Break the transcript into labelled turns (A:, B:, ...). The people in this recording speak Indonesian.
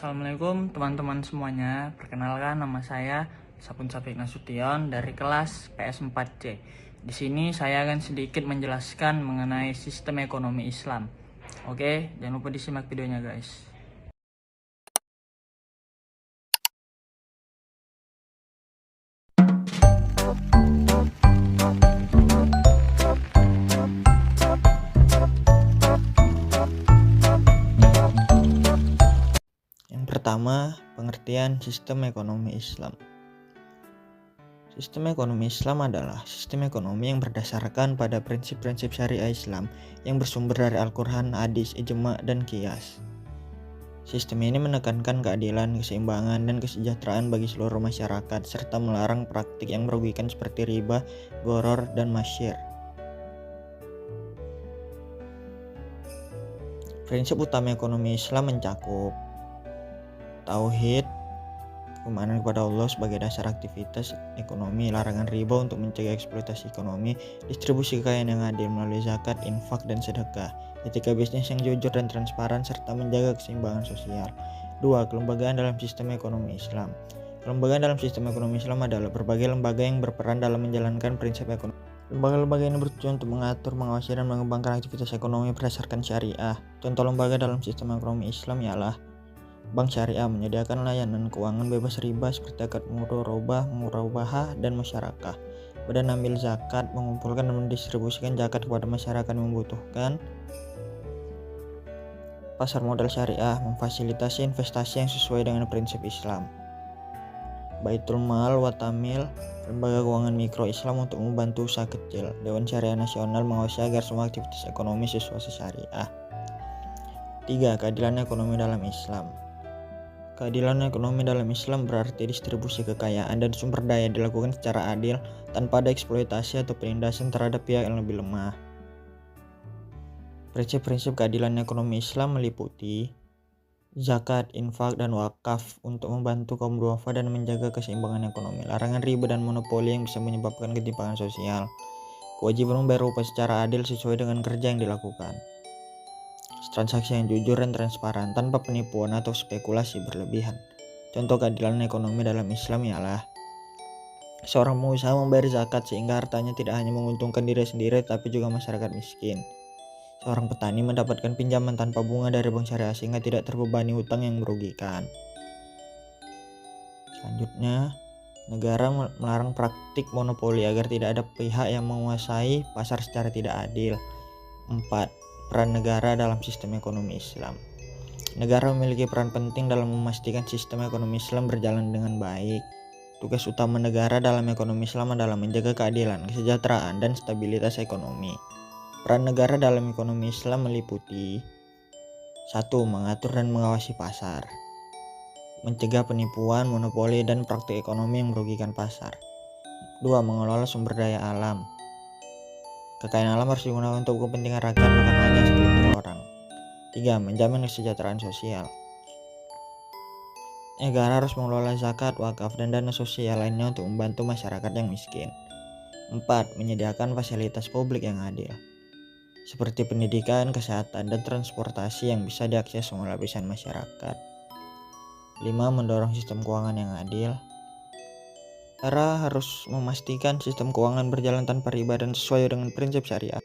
A: Assalamualaikum teman-teman semuanya. Perkenalkan, nama saya Sapun Sapik Nasution dari kelas PS4C. Di sini saya akan sedikit menjelaskan mengenai sistem ekonomi Islam. Oke, jangan lupa disimak videonya guys. Yang pertama, pengertian sistem ekonomi Islam. Sistem ekonomi Islam adalah sistem ekonomi yang berdasarkan pada prinsip-prinsip syariah Islam yang bersumber dari Al-Quran, hadis, ijma, dan qiyas. Sistem ini menekankan keadilan, keseimbangan, dan kesejahteraan bagi seluruh masyarakat serta melarang praktik yang merugikan seperti riba, gharar, dan masyir. Prinsip utama ekonomi Islam mencakup tauhid, keimanan kepada Allah sebagai dasar aktivitas ekonomi, larangan riba untuk mencegah eksploitasi ekonomi, distribusi kekayaan yang adil melalui zakat, infak, dan sedekah, etika bisnis yang jujur dan transparan, serta menjaga keseimbangan sosial. 2. Kelembagaan dalam sistem ekonomi Islam. Kelembagaan dalam sistem ekonomi Islam adalah berbagai lembaga yang berperan dalam menjalankan prinsip ekonomi. Lembaga-lembaga ini bertujuan untuk mengatur, mengawasi, dan mengembangkan aktivitas ekonomi berdasarkan syariah. Contoh lembaga dalam sistem ekonomi Islam ialah Bank Syariah menyediakan layanan keuangan bebas riba seperti akad mudharabah, murabahah, dan musyarakah. Badan amil zakat mengumpulkan dan mendistribusikan zakat kepada masyarakat yang membutuhkan. Pasar modal syariah memfasilitasi investasi yang sesuai dengan prinsip Islam. Baitul Mal wa Tamil, lembaga keuangan mikro Islam untuk membantu usaha kecil. Dewan Syariah Nasional mengawasi agar semua aktivitas ekonomi sesuai syariah. 3. Keadilan ekonomi dalam Islam. Keadilan ekonomi dalam Islam berarti distribusi kekayaan dan sumber daya dilakukan secara adil tanpa ada eksploitasi atau penindasan terhadap pihak yang lebih lemah. Prinsip-prinsip keadilan ekonomi Islam meliputi zakat, infak, dan wakaf untuk membantu kaum duafa dan menjaga keseimbangan ekonomi, larangan riba dan monopoli yang bisa menyebabkan ketimpangan sosial, kewajiban membayar upah secara adil sesuai dengan kerja yang dilakukan, transaksi yang jujur dan transparan tanpa penipuan atau spekulasi berlebihan. Contoh keadilan ekonomi dalam Islam ialah seorang pengusaha membayar zakat sehingga hartanya tidak hanya menguntungkan diri sendiri tapi juga masyarakat miskin. Seorang petani mendapatkan pinjaman tanpa bunga dari bank syariah sehingga tidak terbebani hutang yang merugikan. Selanjutnya, negara melarang praktik monopoli agar tidak ada pihak yang menguasai pasar secara tidak adil. 4. Peran negara dalam sistem ekonomi Islam. Negara memiliki peran penting dalam memastikan sistem ekonomi Islam berjalan dengan baik. Tugas utama negara dalam ekonomi Islam adalah menjaga keadilan, kesejahteraan, dan stabilitas ekonomi. Peran negara dalam ekonomi Islam meliputi 1. Mengatur dan mengawasi pasar, mencegah penipuan, monopoli, dan praktik ekonomi yang merugikan pasar. 2. Mengelola sumber daya alam. Kekayaan alam harus digunakan untuk kepentingan rakyat, bukan hanya segelintir orang. 3. Menjamin kesejahteraan sosial. Negara harus mengelola zakat, wakaf, dan dana sosial lainnya untuk membantu masyarakat yang miskin. 4. Menyediakan fasilitas publik yang adil, seperti pendidikan, kesehatan, dan transportasi yang bisa diakses semua lapisan masyarakat. 5. Mendorong sistem keuangan yang adil. Negara harus memastikan sistem keuangan berjalan tanpa riba dan sesuai dengan prinsip syariah.